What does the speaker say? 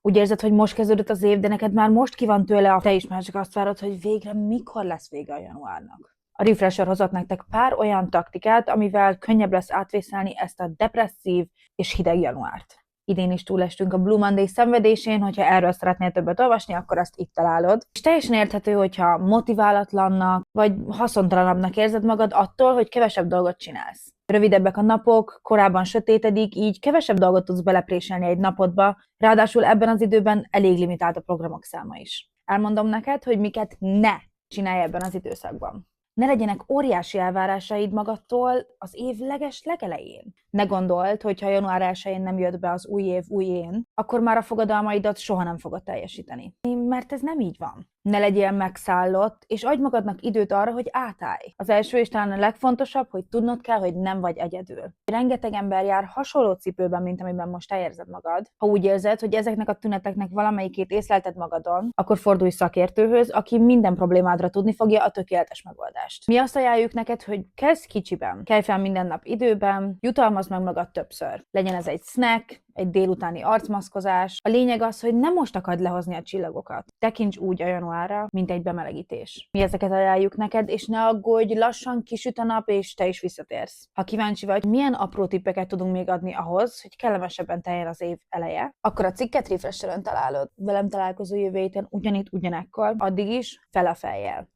Úgy érzed, hogy most kezdődött az év, de neked már most ki van tőle, te is már csak azt várod, hogy végre mikor lesz vége a januárnak. A Refresher hozott nektek pár olyan taktikát, amivel könnyebb lesz átvészelni ezt a depresszív és hideg januárt. Idén is túlestünk a Blue Monday szenvedésén, hogyha erről szeretnél többet olvasni, akkor azt itt találod. És teljesen érthető, hogyha motiválatlannak vagy haszontalanabbnak érzed magad attól, hogy kevesebb dolgot csinálsz. Rövidebbek a napok, korábban sötétedik, így kevesebb dolgot tudsz belepréselni egy napodba, ráadásul ebben az időben elég limitált a programok száma is. Elmondom neked, hogy miket ne csinálj ebben az időszakban. Ne legyenek óriási elvárásaid magadtól az év legelején. Ne gondold, hogy ha január 1-én nem jött be az új év új én, akkor már a fogadalmaidat soha nem fogod teljesíteni. Mert ez nem így van. Ne legyél megszállott, és adj magadnak időt arra, hogy átállj. Az első és talán a legfontosabb, hogy tudnod kell, hogy nem vagy egyedül. Rengeteg ember jár hasonló cipőben, mint amiben most te érzed magad. Ha úgy érzed, hogy ezeknek a tüneteknek valamelyikét észlelted magadon, akkor fordulj szakértőhöz, aki minden problémádra tudni fogja a tökéletes megoldást. Mi azt ajánljuk neked, hogy kezd kicsiben, kelj fel minden nap időben, jutalmazd meg magad többször. Legyen ez egy snack, egy délutáni arcmaszkozás. A lényeg az, hogy nem most akad lehozni a csillagokat. Tekints úgy a januárra, mint egy bemelegítés. Mi ezeket ajánljuk neked, és ne aggódj, lassan kisüt a nap, és te is visszatérsz. Ha kíváncsi vagy, milyen apró tippeket tudunk még adni ahhoz, hogy kellemesebben teljen az év eleje, akkor a cikket Refresheren találod. Velem találkozó jövő héten ugyanitt, ugyanekkor, addig is fel a fejjel.